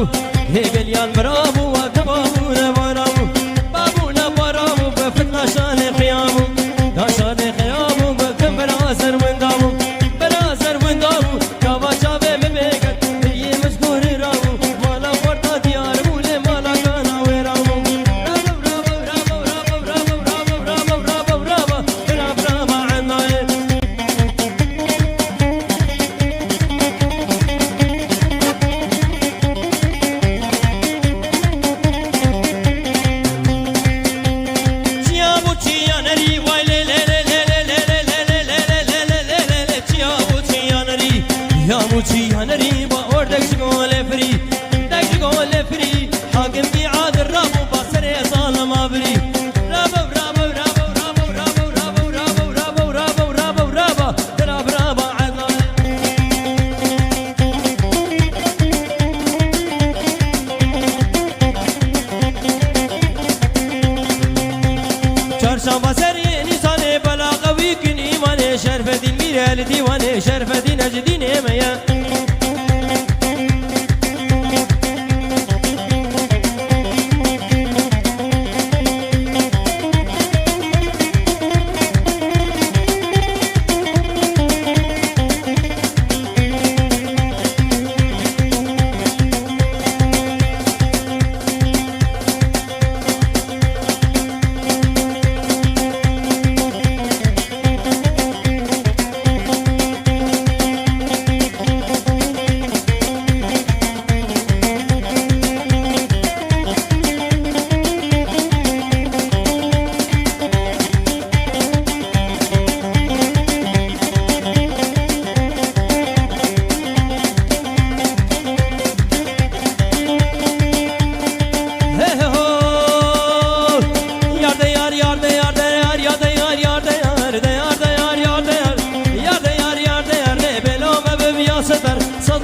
برابو هيقليان برابو وكبابو نبرابو بابو نبرابو بفتنا شان قيامو دا شان قيامو بكم برازر وندابو برازر وندابو كابا شابه مبيقت هي مشكور رابو مالا فرطا ديار مولي مالا كانا ويرابو رابو رابو رابو رابو رابو رابو رابو رابو رابو رابو عنا يانري بأوردك شغول فري دك شغول فري حاكم في عاد الرابو بصري ظالم أبري رابو رابو رابو رابو رابو رابو رابو رابو رابو رابو رابو رابو رابو عنا چارشنبه سری نيسان بلا قوي كني ماني شرف دين ميرال ديواني شرف دين اجدين ميا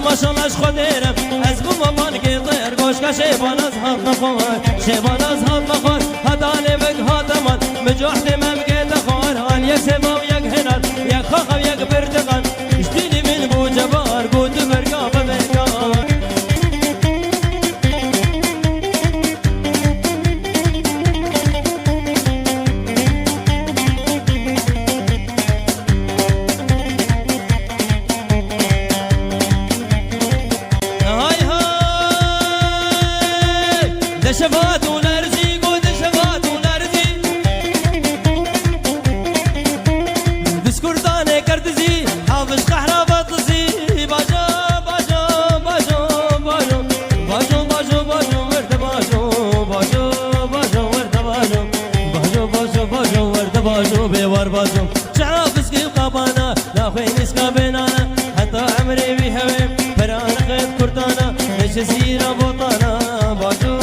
ماشاءالله خودرم از بو مامان گیدر گوشکا شیبان از حال نخوار شیبان از حال نخوار هدانه بگ هاتمان مجوحت مم گید خوار حال یک سباب یک هنال یک خاخم یک بردقان اشتیلی من بو جبار بود برگا ببرگا دشفات ونرزي قود دشفات ونرزي بسكرداني كردزي حافظ قحرة بطزي باجو باجو باجو باجو باجو باجو باجو ورد باجو باجو باجو ورد باجو باجو باجو باجو ورد باجو بيوار باجو شعاف اسكي قابانا لا خوين اسكا بينانا حتى عمري بيهوي فران خيط كردانا مش سيرة بطانا باجو